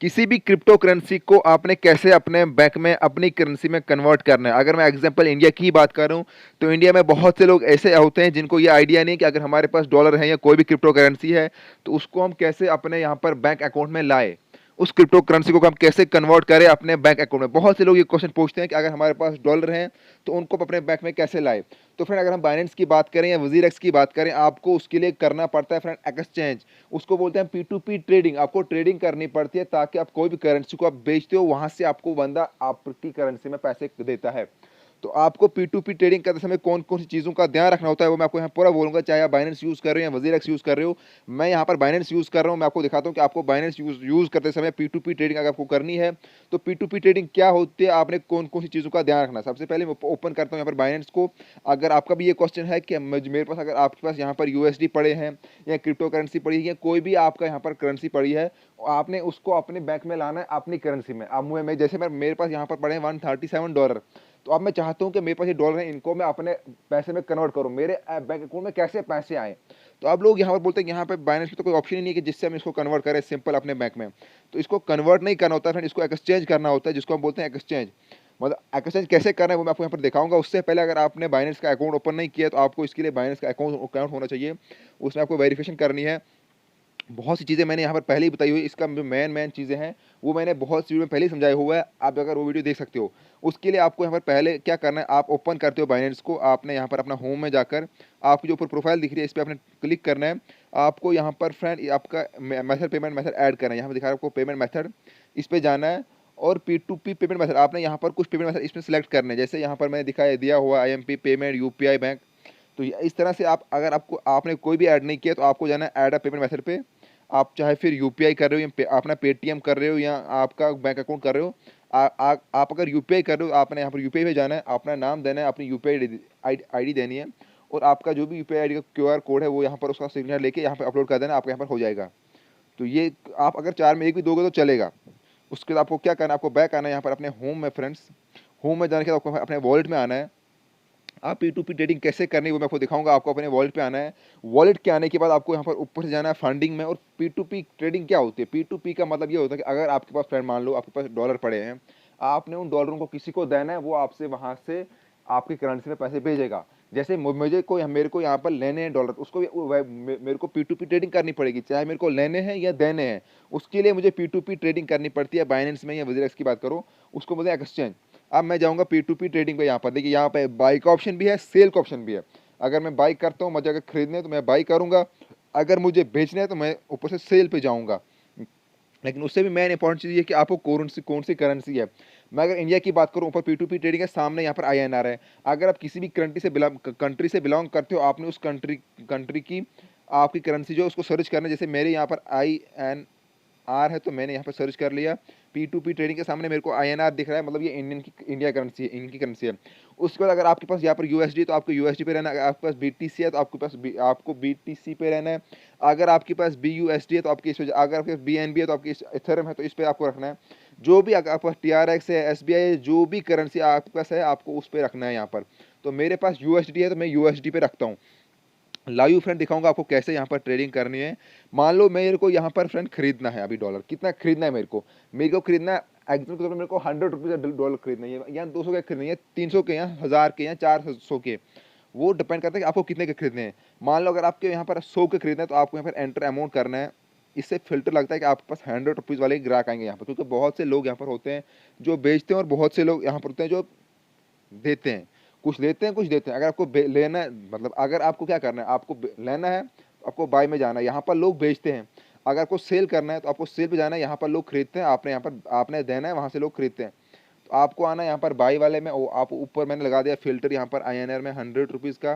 किसी भी crypto currency को आपने कैसे अपने बैंक में अपनी करेंसी में कन्वर्ट करना है। अगर मैं एग्जांपल इंडिया की ही बात करूं तो इंडिया में बहुत से लोग ऐसे होते हैं जिनको ये आइडिया नहीं कि अगर हमारे पास डॉलर है या कोई भी क्रिप्टो करेंसी है तो उसको हम कैसे अपने यहाँ पर बैंक अकाउंट में लाए, उस क्रिप्टो करेंसी को हम कैसे कन्वर्ट करें अपने बैंक अकाउंट में। बहुत से लोग ये क्वेश्चन पूछते हैं कि अगर हमारे पास डॉलर हैं तो उनको अपने बैंक में कैसे लाए। तो फ्रेंड अगर हम बाइनेंस की बात करें या वजीरेक्स की बात करें, आपको उसके लिए करना पड़ता है फ्रेंड एक्सचेंज। उसको बोलते हैं P2P ट्रेडिंग। आपको ट्रेडिंग करनी पड़ती है ताकि आप कोई भी करेंसी को आप बेचते हो वहां से आपको बंदा आपकी करेंसी में पैसे देता है। तो आपको P2P ट्रेडिंग करते समय कौन कौन सी चीज़ों का ध्यान रखना होता है वो मैं आपको यहाँ पूरा बोलूँगा। चाहे आप बाइनेंस यूज़ कर रहे हो या वजीरेक्स यूज़ कर रहे हो, मैं यहाँ पर बाइनेंस यूज़ कर रहा हूँ। मैं आपको दिखाता हूँ कि आपको बाइनेंस यूज़ करते समय P2P ट्रेडिंग अगर आपको करनी है तो P2P ट्रेडिंग क्या होती है, आपने कौन कौन सी चीज़ों का ध्यान रखना है। सबसे पहले मैं ओपन करता हूँ यहाँ पर बाइनेंस को। अगर आपका भी ये क्वेश्चन है कि मेरे पास अगर आपके पास यहाँ पर USD पड़े हैं या क्रिप्टो करेंसी पड़ी है या कोई भी आपका यहाँ पर करेंसी पड़ी है, आपने उसको अपने बैंक में लाना है अपनी करेंसी में। अब मैं जैसे मेरे पास यहाँ पर पड़े हैं $137, तो अब मैं चाहता हूँ कि मेरे पास ये डॉलर है, इनको मैं अपने पैसे में कन्वर्ट करूँ। मेरे बैंक अकाउंट में कैसे पैसे आए। तो अब लोग यहाँ पर बोलते हैं कि यहाँ पे बाइनेंस में तो कोई ऑप्शन ही नहीं है कि जिससे हम इसको कन्वर्ट करें सिंपल अपने बैंक में। तो इसको कन्वर्ट नहीं करना होता है फ्रेंड, इसको एक्सचेंज करना होता है, जिसको हम बोलते हैं एक्सचेंज। मतलब एक्सचेंज कैसे करना है वो मैं आपको यहाँ पर दिखाऊंगा। उससे पहले अगर आपने बाइनेंस का अकाउंट ओपन नहीं किया तो आपको इसके लिए बाइनेंस का अकाउंट होना चाहिए। उसमें आपको वेरिफिकेशन करनी है। बहुत सी चीज़ें मैंने यहाँ पर पहले ही बताई हुई। इसका जो मेन चीज़ें हैं वो मैंने बहुत सी वीडियो में पहले ही समझाया हुआ है। आप अगर वो वीडियो देख सकते हो। उसके लिए आपको यहाँ पर पहले क्या करना है, आप ओपन करते हो बाइनेंस को। आपने यहाँ पर अपना होम में जाकर आपकी जो ऊपर प्रोफाइल दिख रही है इस पर आपने क्लिक करना है। आपको यहाँ पर फ्रेंड आपका मेथड पेमेंट मेथड ऐड करना है। यहाँ पर दिखा रहा है आपको पेमेंट मेथड, इस पर जाना है। और P2P पेमेंट मेथड आपने यहाँ पर कुछ पेमेंट मेथड इसमें सेलेक्ट करने हैं। जैसे यहाँ पर मैंने दिया हुआ IMP पेमेंट, UPI बैंक। तो इस तरह से आप अगर आपने कोई भी ऐड नहीं किया तो आपको जाना है ऐड अ पेमेंट मेथड पे। आप चाहे फिर UPI कर रहे हो या अपना पेटीएम कर रहे हो या आपका बैंक अकाउंट कर रहे हो। आप अगर UPI कर रहे हो आपने यहाँ पर UPI पे जाना है, अपना नाम देना है, अपनी UPI ID देनी है और आपका जो भी UPI ID का QR कोड है वो यहाँ पर उसका सिग्नेचर लेके यहाँ पर अपलोड कर देना, आपके यहाँ पर हो जाएगा। तो ये आप अगर 4 में एक भी दोगे तो चलेगा। उसके बाद आपको क्या करना है, आपको बैक आना है यहाँ पर अपने होम में फ्रेंड्स। होम में जाने के बाद आपको अपने वॉलेट में आना है। आप P2P ट्रेडिंग कैसे करनी है वो मैं आपको दिखाऊंगा। आपको अपने वॉलेट पे आना है। वॉलेट के आने के बाद आपको यहाँ पर ऊपर से जाना है फंडिंग में। और P2P ट्रेडिंग क्या होती है, P2P का मतलब ये होता है कि अगर आपके पास फ्रेंड मान लो आपके पास डॉलर पड़े हैं, आपने उन डॉलरों को किसी को देना है, वो आपसे वहाँ से आपकी करेंसी में पैसे भेजेगा। जैसे मेरे को यहाँ पर लेने हैं डॉलर, उसको मेरे को P2P ट्रेडिंग करनी पड़ेगी, चाहे मेरे को लेने हैं या देने हैं। उसके लिए मुझे P2P ट्रेडिंग करनी पड़ती है। बाइनेंस में या वजीरेक्स की बात करो उसको बोलते हैं एक्सचेंज। अब मैं जाऊंगा P2P ट्रेडिंग पे। यहाँ पर देखिए यहाँ पे बाई का ऑप्शन भी है, सेल का ऑप्शन भी है। अगर मैं बाई करता हूँ, मुझे अगर खरीदने है तो मैं बाई करूंगा, अगर मुझे बेचने है तो मैं ऊपर से सेल पे जाऊंगा। लेकिन उससे भी मेन इंपॉर्टेंट चीज़ ये कि आपको कौन सी करेंसी है। मैं अगर इंडिया की बात करूं, ऊपर P2P ट्रेडिंग है, सामने यहाँ पर INR है। अगर आप किसी भी कंट्री से बिलोंग करते हो, आपने उस कंट्री की आपकी करेंसी जो उसको सर्च करना है। जैसे मेरे यहाँ पर INR है तो मैंने यहाँ पर सर्च कर लिया। P2P ट्रेडिंग के सामने मेरे को INR दिख रहा है, मतलब ये इंडिया करेंसी है, इनकी करेंसी है। उसके बाद अगर आपके पास यहाँ पर USD तो आपको USD पे रहना है। अगर आपके पास BTC है तो आपको BTC पे रहना है। अगर आपके पास BUSD है तो आपकी अगर आपके पास BNB है तो आपकी इथेरियम है तो इस पर आपको रखना है। जो भी अगर आपके पास TRX है, SBI है, जो भी करेंसी आपके पास है आपको उस पर रखना है यहाँ पर। तो मेरे पास USD है तो मैं USD पे रखता हूँ। लाइव फ्रेंड दिखाऊंगा आपको कैसे यहाँ पर ट्रेडिंग करनी है। मान लो मेरे को यहाँ पर फ्रेंड खरीदना है, अभी डॉलर कितना खरीदना है मेरे को खरीदना है। एग्जाम्पल के तौर पर मेरे को 100 रुपीज़ का डॉलर खरीदना है, या 200 के खरीदना है, 300 के, या 1000 के, या 400 के। वो डिपेंड करता है कि आपको कितने के खरीदने हैं। मान लो अगर आपके यहाँ पर 100 के खरीदना है तो आपको यहाँ पर एंटर अमाउंट करना है। इससे फिल्टर लगता है कि आपके पास 100 रुपीज़ वाले ग्राहक आएंगे यहाँ पर, क्योंकि बहुत से लोग यहाँ पर होते हैं जो बेचते हैं और बहुत से लोग यहाँ पर होते हैं जो देते हैं। कुछ लेते हैं कुछ देते हैं। अगर आपको लेना है, मतलब अगर आपको क्या करना है, आपको लेना है तो आपको बाय में जाना है, यहाँ पर लोग बेचते हैं। अगर आपको सेल करना है तो आपको सेल पे जाना है, यहाँ पर लोग खरीदते हैं, आपने यहाँ पर आपने देना है, वहाँ से लोग खरीदते हैं। तो आपको आना है यहाँ पर बाई वाले में। आप ऊपर मैंने लगा दिया फिल्टर, यहाँ पर INR में 100 रुपीज़ का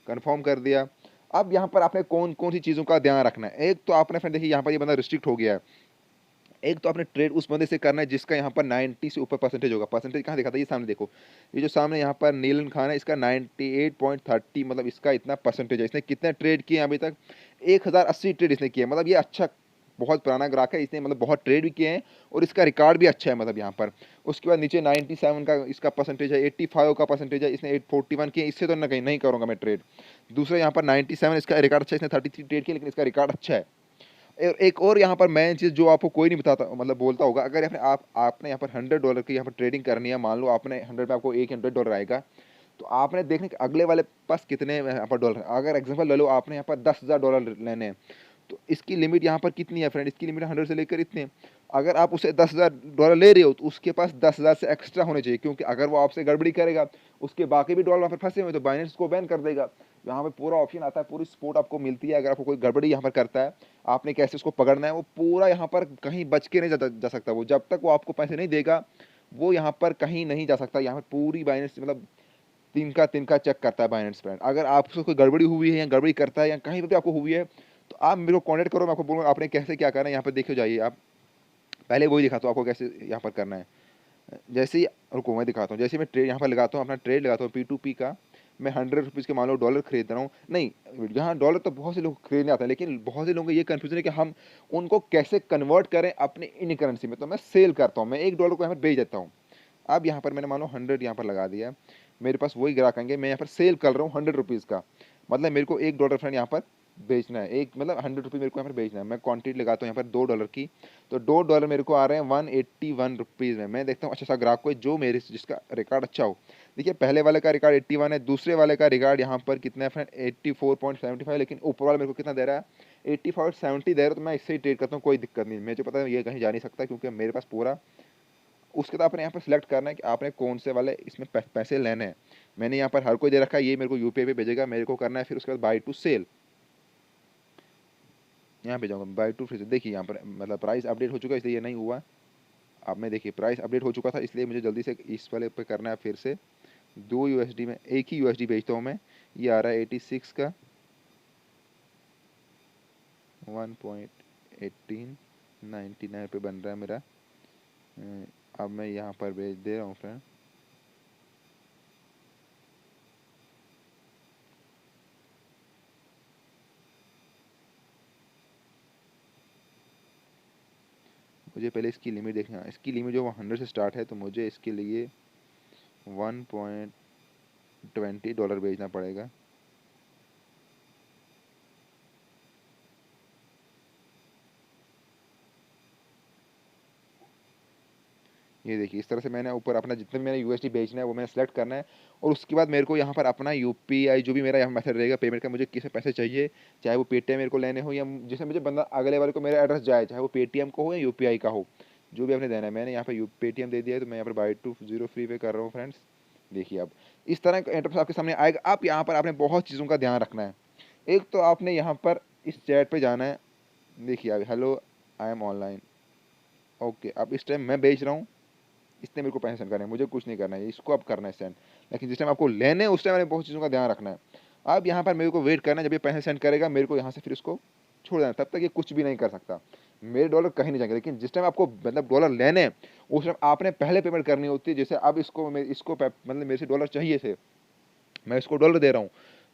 कन्फर्म कर दिया। अब यहाँ पर आपने कौन कौन सी चीज़ों का ध्यान रखना है। एक तो आपने फ्रेंड देखिए यहाँ पर ये बंदा रिस्ट्रिक्ट हो गया है। एक तो आपने ट्रेड उस बंदे से करना है जिसका यहाँ पर 90 से ऊपर परसेंटेज होगा। परसेंटेज कहाँ दिखाता है, ये सामने देखो, ये जो सामने यहाँ पर नीलन खान है, इसका 98.30, मतलब इसका इतना परसेंटेज है। इसने कितने ट्रेड किए अभी तक, 1080 ट्रेड इसने किए। मतलब ये अच्छा बहुत पुराना ग्राहक है, इसने मतलब बहुत ट्रेड भी किए हैं और इसका रिकॉर्ड भी अच्छा है, मतलब यहाँ पर। उसके बाद नीचे 97 का इसका परसेंटेज है, 85 का परसेंटेज है, इसने 841 किए। इससे तो नहीं करूँगा मैं ट्रेड। दूसरा यहाँ पर 97 इसका रिकॉर्ड अच्छा है, इसने 33 ट्रेड किया लेकिन इसका रिकॉर्ड अच्छा है। एक और यहाँ पर मेन चीज़ जो आपको कोई नहीं बताता, मतलब बोलता होगा, अगर आपने यहाँ पर $100 की यहाँ पर ट्रेडिंग करनी है, मान लो आपने 100 पे आपको $100 आएगा, तो आपने देखने कि अगले वाले पास कितने यहाँ पर डॉलर। अगर एग्जांपल ले लो, आपने यहाँ पर $10,000 लेने हैं, तो इसकी लिमिट यहाँ पर कितनी है फ्रेंड, इसकी लिमिट 100 से लेकर इतने। अगर आप उसे $10,000 ले रहे हो, तो उसके पास 10,000 से एक्स्ट्रा होने चाहिए, क्योंकि अगर वो आपसे गड़बड़ी करेगा, उसके बाकी भी डॉलर वहाँ पर फंसे हुए, तो बाइनेंस को बैन कर देगा। यहाँ पे पूरा ऑप्शन आता है, पूरी सपोर्ट आपको मिलती है। अगर आपको कोई गड़बड़ी यहाँ पर करता है, आपने कैसे उसको पकड़ना है, वो पूरा यहाँ पर कहीं बच के नहीं जा सकता। वो जब तक वो आपको पैसे नहीं देगा, वो यहाँ पर कहीं नहीं जा सकता। यहाँ पर पूरी बाइनेंस मतलब तिनका तिनका चेक करता है बाइनेंस फ्रेंड। अगर आपसे कोई गड़बड़ी हुई है या गड़बड़ी करता है या कहीं पर भी आपको हुई है, तो आप मेरे को कॉन्टेक्ट करो, मैं आपको बोलूँगा आपने कैसे क्या करना है। यहाँ पर देखो जाइए, आप पहले वही दिखाता हूँ आपको कैसे यहाँ पर करना है। जैसे ही रुको मैं दिखाता हूँ, जैसे मैं ट्रेड यहाँ पर लगाता हूँ, अपना ट्रेड लगाता हूँ P2P का, मैं ₹100 के मान लो डॉलर खरीद रहा हूँ। नहीं, यहाँ डॉलर तो बहुत से लोग खरीदने आते हैं, लेकिन बहुत से लोगों को ये कन्फ्यूजन है कि हम उनको कैसे कन्वर्ट करें अपनी इन करेंसी में। तो मैं सेल करता हूँ, मैं $1 को यहाँ पर बेच देता हूँ। अब यहाँ पर मैंने मान लो 100 यहाँ पर लगा दिया, मेरे पास वही ग्राहक आएंगे, मैं यहाँ पर सेल कर रहा हूँ ₹100 का, मतलब मेरे को $1 फ्रेंड यहाँ पर बेचना है। एक मतलब ₹100 मेरे को यहाँ पर बेचना है। मैं क्वांटिटी लगाता हूँ यहाँ पर $2 की, तो $2 मेरे को आ रहे हैं ₹181 में। मैं देखता हूँ अच्छा सा ग्राहक को जो मेरे जिसका रिकॉर्ड अच्छा हो। देखिए पहले वाले का रिकॉर्ड 81 है, दूसरे वाले का रिकॉर्ड यहाँ पर कितना है फ्रेंड 84.75, लेकिन ऊपर वाला मेरे को कितना दे रहा है 85.70 दे रहा है। तो मैं इससे ही ट्रेड करता हूँ, कोई दिक्कत नहीं। मुझे पता है ये कहीं जा नहीं सकता, क्योंकि मेरे पास पूरा। उसके बाद आपने यहाँ पर सिलेक्ट करना है कि आपने कौन से वाले इसमें पैसे लेने हैं। मैंने यहाँ पर हर कोई दे रखा है, ये मेरे को यूपीआई पे भेजेगा, मेरे को करना है। फिर उसके बाद बाय टू सेल यहाँ पे जाऊँगा, बाय टू फिर देखिए यहाँ पर मतलब प्राइस अपडेट हो चुका है, इसलिए ये नहीं हुआ। अब मैं देखिए प्राइस अपडेट हो चुका था, इसलिए मुझे जल्दी से इस वाले पे करना है। फिर से 2 USD में एक ही USD भेजता हूँ मैं। ये आ रहा है 86 का 1.1899 पे बन रहा है मेरा। अब मैं यहाँ पर भेज दे रहा हूँ फ्रेंड। मुझे पहले इसकी लिमिट देखना है, इसकी लिमिट जो 100 से स्टार्ट है, तो मुझे इसके लिए $1.20 भेजना पड़ेगा। ये देखिए इस तरह से मैंने ऊपर अपना जितने भी मैंने यूएसडी बेचना है वो मैंने सेलेक्ट करना है। और उसके बाद मेरे को यहाँ पर अपना यूपीआई जो भी मेरा यहाँ मेथड रहेगा पेमेंट का, मुझे किसे पैसे चाहिए, चाहे वो पेटीएम मेरे को लेने हो या जिसे मुझे बंदा अगले वाले को मेरा एड्रेस जाए, चाहे वो पेटीएम को हो या यूपीआई का हो, जो भी आपने देना है। मैंने यहाँ पर पेटीएम दे दिया है, तो मैं यहाँ पर बाय टू जीरो फ्री पे कर रहा हूँ फ्रेंड्स। देखिए अब इस तरह का इंटरफेस आपके सामने आएगा। आप यहाँ पर आपने बहुत चीज़ों का ध्यान रखना है। एक तो आपने यहाँ पर इस चैट पे जाना है। देखिए अब hello I am online, okay. अब इस टाइम मैं बेच रहा हूँ, इसने मेरे को पैसे सेंड करने हैं, मुझे कुछ नहीं करना है, इसको अब करना है सेंड। लेकिन जिस टाइम आपको लेने हैं उस टाइम मैंने बहुत चीज़ों का ध्यान रखना है। अब यहाँ पर मेरे को वेट करना है, जब ये पैसे सेंड करेगा मेरे को यहाँ से फिर इसको छोड़ देना, तब तक ये कुछ भी नहीं कर सकता, मेरे डॉलर कहीं नहीं जाएंगे। लेकिन जिस टाइम आपको मतलब डॉलर लेने हैं उस टाइम आपने पहले पेमेंट करनी होती है। जैसे अब इसको मतलब मेरे से डॉलर चाहिए थे, मैं इसको डॉलर दे रहा हूँ,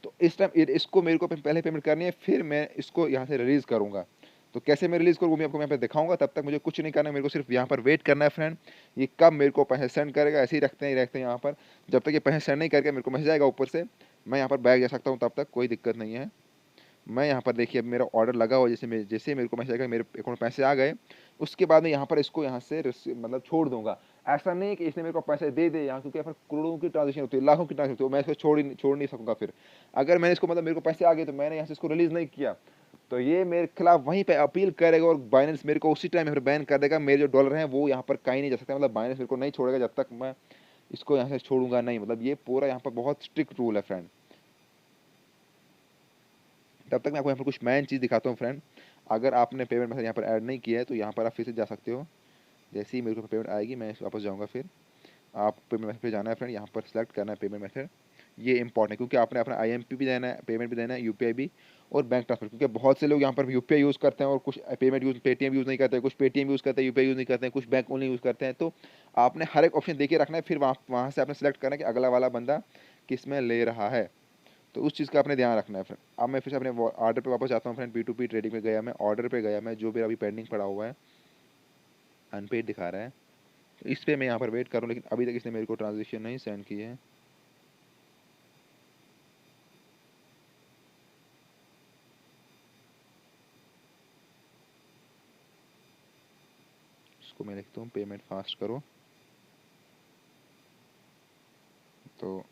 तो इस टाइम इसको मेरे को पहले पेमेंट करनी है, फिर मैं इसको यहाँ से रिलीज़ करूँगा। तो कैसे मैं रिलीज़ करूँ वो मैं आपको यहाँ पे दिखाऊंगा। तब तक मुझे कुछ नहीं करना है, मेरे को सिर्फ यहाँ पर वेट करना है फ्रेंड। ये कब मेरे को पैसे सेंड करेगा, ऐसे ही रखते हैं यहाँ पर। जब तक ये पैसे सेंड नहीं करके मेरे को मैसेज आएगा ऊपर से, मैं यहाँ पर बैग जा सकता हूँ, तब तक कोई दिक्कत नहीं है। मैं यहाँ पर देखिए अब मेरा ऑर्डर लगा हुआ, जैसे मेरे को मैसेज आएगा मेरे अकाउंट पैसे आ गए, उसके बाद में यहाँ पर इसको यहाँ से मतलब छोड़ दूंगा। ऐसा नहीं है कि इसने मेरे को पैसे दे दे यहाँ, क्योंकि यहाँ पर करोड़ों की ट्रांजेक्शन होती है, लाखों की ट्रांजेक्शन होती है, मैं इसको छोड़ नहीं सकूँगा। फिर अगर मैंने इसको मतलब मेरे को पैसे आ गए तो मैंने यहाँ से इसको रिलीज़ नहीं किया, तो ये मेरे खिलाफ वहीं पे अपील करेगा और बाइनेंस मेरे को उसी टाइम यहाँ पर बैन कर देगा। मेरे जो डॉलर हैं वो यहाँ पर कहीं नहीं जा सकते, मतलब बाइनेंस मेरे को नहीं छोड़ेगा जब तक मैं इसको यहाँ से छोड़ूंगा नहीं। मतलब ये पूरा यहाँ पर बहुत स्ट्रिक्ट रूल है फ्रेंड। तब तक मैं आपको यहाँ पर कुछ मेन चीज़ दिखाता हूँ फ्रेंड। अगर आपने पेमेंट मेथड यहाँ पर ऐड नहीं किया है तो यहाँ पर आप फिर से जा सकते हो। जैसे ही मेरे को पेमेंट आएगी मैं वापस जाऊँगा, फिर आप पेमेंट मेथड पे जाना है फ्रेंड, यहाँ पर सेलेक्ट करना है पेमेंट मेथड। ये इंपॉर्टेंट है क्योंकि आपने अपना आईएमपी भी देना है, पेमेंट भी देना है, यूपीआई भी और बैंक ट्रांसफर। क्योंकि बहुत से लोग यहाँ पर यूपीआई यूज़ करते हैं और कुछ पेमेंट पेटीएम यूज़ नहीं करते हैं, कुछ पेटीएम यूज़ करते हैं, यूपीआई यूज़ नहीं करते हैं, कुछ बैंक ओनली यूज़ करते हैं। तो आपने हर एक ऑप्शन देके रखना है, फिर वहाँ से आपने सेलेक्ट करना है कि अगला वाला बंदा किस में ले रहा है। तो उस चीज़ का आपने ध्यान रखना है फ्रेंड। अब मैं फिर से अपने ऑर्डर पे वापस जाता हूँ फ्रेंड। P2P ट्रेडिंग में गया मैं, ऑर्डर पे गया मैं, जो भी अभी पेंडिंग पड़ा हुआ है अनपेड दिखा रहा है, तो इस पे मैं यहाँ पर वेट करूँ, लेकिन अभी तक इसने मेरे को ट्रांजेक्शन नहीं सेंड की है। इसको मैं लिखता हूँ पेमेंट फास्ट करो। तो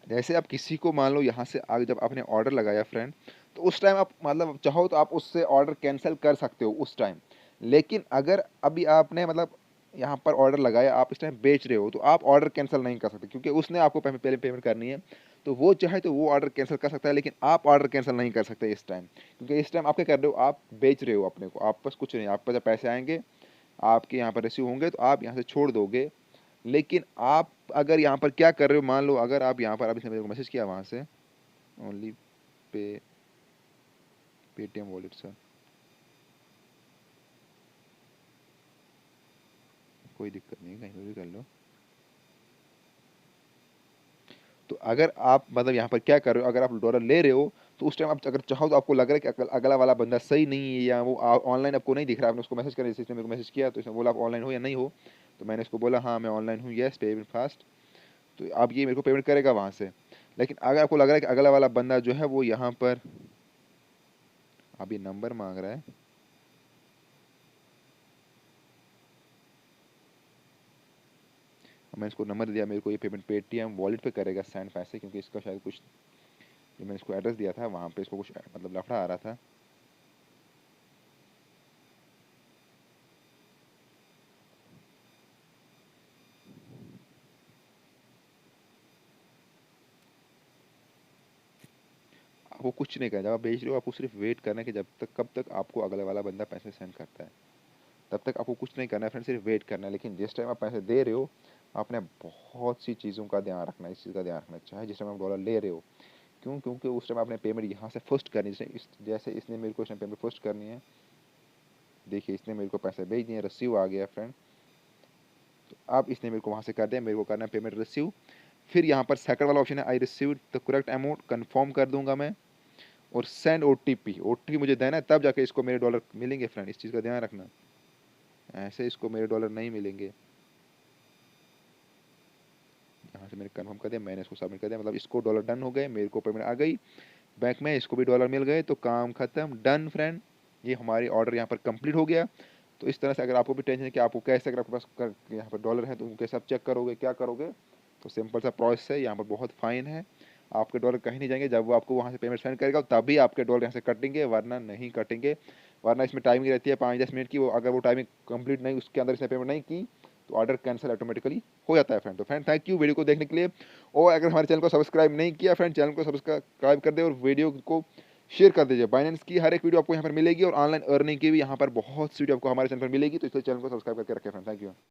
जैसे आप किसी को मान लो यहाँ से आगे जब आपने ऑर्डर लगाया फ्रेंड, तो उस टाइम आप मतलब चाहो तो आप उससे ऑर्डर कैंसिल कर सकते हो उस टाइम। लेकिन अगर अभी आपने मतलब यहाँ पर ऑर्डर लगाया, आप इस टाइम बेच रहे हो, तो आप ऑर्डर कैंसिल नहीं कर सकते क्योंकि उसने आपको पहले पेमेंट करनी है। तो वो चाहे तो वो ऑर्डर कैंसिल कर सकता है, लेकिन आप ऑर्डर कैंसिल नहीं कर सकते इस टाइम, क्योंकि इस टाइम आप क्या कर रहे हो, आप बेच रहे हो अपने को, आप पास कुछ नहीं, आप पास जब पैसे आएंगे आपके यहाँ पर रिसीव होंगे तो आप यहाँ से छोड़ दोगे। लेकिन आप अगर यहाँ पर क्या कर रहे हो, मान लो अगर आप यहाँ पर, अभी इसने मेरे को मैसेज किया वहाँ से, only pay Paytm wallet sir, कोई दिक्कत नहीं, कहीं पर भी कर लो। तो अगर आप मतलब यहाँ पर क्या कर रहे हो, अगर आप डॉलर ले रहे हो तो उस टाइम आप अगर चाहो तो आपको लग रहा है कि अगला वाला बंदा सही नहीं है या वो ऑनलाइन आपको नहीं दिख रहा है, आपने उसको मैसेज करा, जैसे इसने मेरे को मैसेज किया तो इसने बोला आप ऑनलाइन हो या नहीं हो, तो मैंने इसको बोला हाँ मैं ऑनलाइन हूँ, येस पेमेंट फास्ट। तो अब ये मेरे को पेमेंट करेगा वहाँ से। लेकिन अगर आपको लग रहा है कि अगला वाला बंदा जो है वो यहाँ पर अभी नंबर मांग रहा है, मैंने इसको नंबर दिया, मेरे को ये पेमेंट पेटीएम वॉलेट पे करेगा सेंड पैसे, क्योंकि इसका शायद कुछ, जो मैंने इसको एड्रेस दिया था वहाँ पे इसको कुछ मतलब लफड़ा आ रहा था। वो कुछ नहीं करें, जब आप भेज रहे हो आपको सिर्फ वेट करना है कि जब तक कब तक आपको अगले वाला बंदा पैसे सेंड करता है, तब तक आपको कुछ नहीं करना है फ्रेंड, सिर्फ वेट करना है। लेकिन जिस टाइम आप पैसे दे रहे हो आपने बहुत सी चीज़ों का ध्यान रखना है, इस चीज़ का ध्यान रखना चाहिए जिस टाइम आप डॉलर ले रहे हो। क्यों? क्योंकि उस टाइम आपने पेमेंट यहाँ से फर्स्ट करनी है, जैसे इसने मेरे को इस टाइम पेमेंट फर्स्ट करनी है। देखिए इसने मेरे को पैसे भेज दिए, रिसीव आ गया फ्रेंड। तो अब इसने मेरे को वहाँ से कर दिया, मेरे को करना है पेमेंट रिसीव। फिर यहाँ पर सेकंड वाला ऑप्शन है I receive the correct amount, confirm कर दूंगा मैं, और सेंड ओटीपी, ओटीपी मुझे देना है तब जाके इसको मेरे डॉलर मिलेंगे फ्रेंड, इस चीज़ का ध्यान रखना, ऐसे इसको मेरे डॉलर नहीं मिलेंगे। यहाँ से मैंने कंफर्म कर दिया, मैंने इसको सबमिट कर दिया, मतलब इसको डॉलर डन हो गए, मेरे को पेमेंट आ गई बैंक में, इसको भी डॉलर मिल गए, तो काम खत्म, डन फ्रेंड। ये हमारी ऑर्डर यहाँ पर कंप्लीट हो गया। तो इस तरह से अगर आपको भी टेंशन है कि आपको कैसे, अगर आपके पास यहाँ पर डॉलर है तो उनके सब चेक करोगे, क्या करोगे, तो सिंपल सा प्रोसेस है, यहाँ पर बहुत फाइन है, आपके डॉलर कहीं नहीं जाएंगे, जब वो आपको वहाँ से पेमेंट सेंड करेगा तभी आपके डॉलर यहाँ से कटेंगे, वरना नहीं कटेंगे। वरना इसमें टाइमिंग रहती है 5-10 मिनट की, वो अगर वो टाइमिंग कंप्लीट नहीं, उसके अंदर इसने पेमेंट नहीं की तो ऑर्डर कैंसिल ऑटोमेटिकली हो जाता है फ्रेंड। तो फ्रेंड थैंक यू वीडियो को देखने के लिए, और अगर हमारे चैनल को सब्सक्राइब नहीं किया फ्रेंड, चैनल को सब्सक्राइब कर दे और वीडियो को शेयर कर दीजिए। बाइनेंस की हर एक वीडियो आपको यहाँ पर मिलेगी और ऑनलाइन अर्निंग की भी यहाँ पर बहुत सी वीडियो आपको हमारे चैनल पर मिलेगी, तो इसलिए चैनल को सब्सक्राइब करके रखें फ्रेंड। Thank you.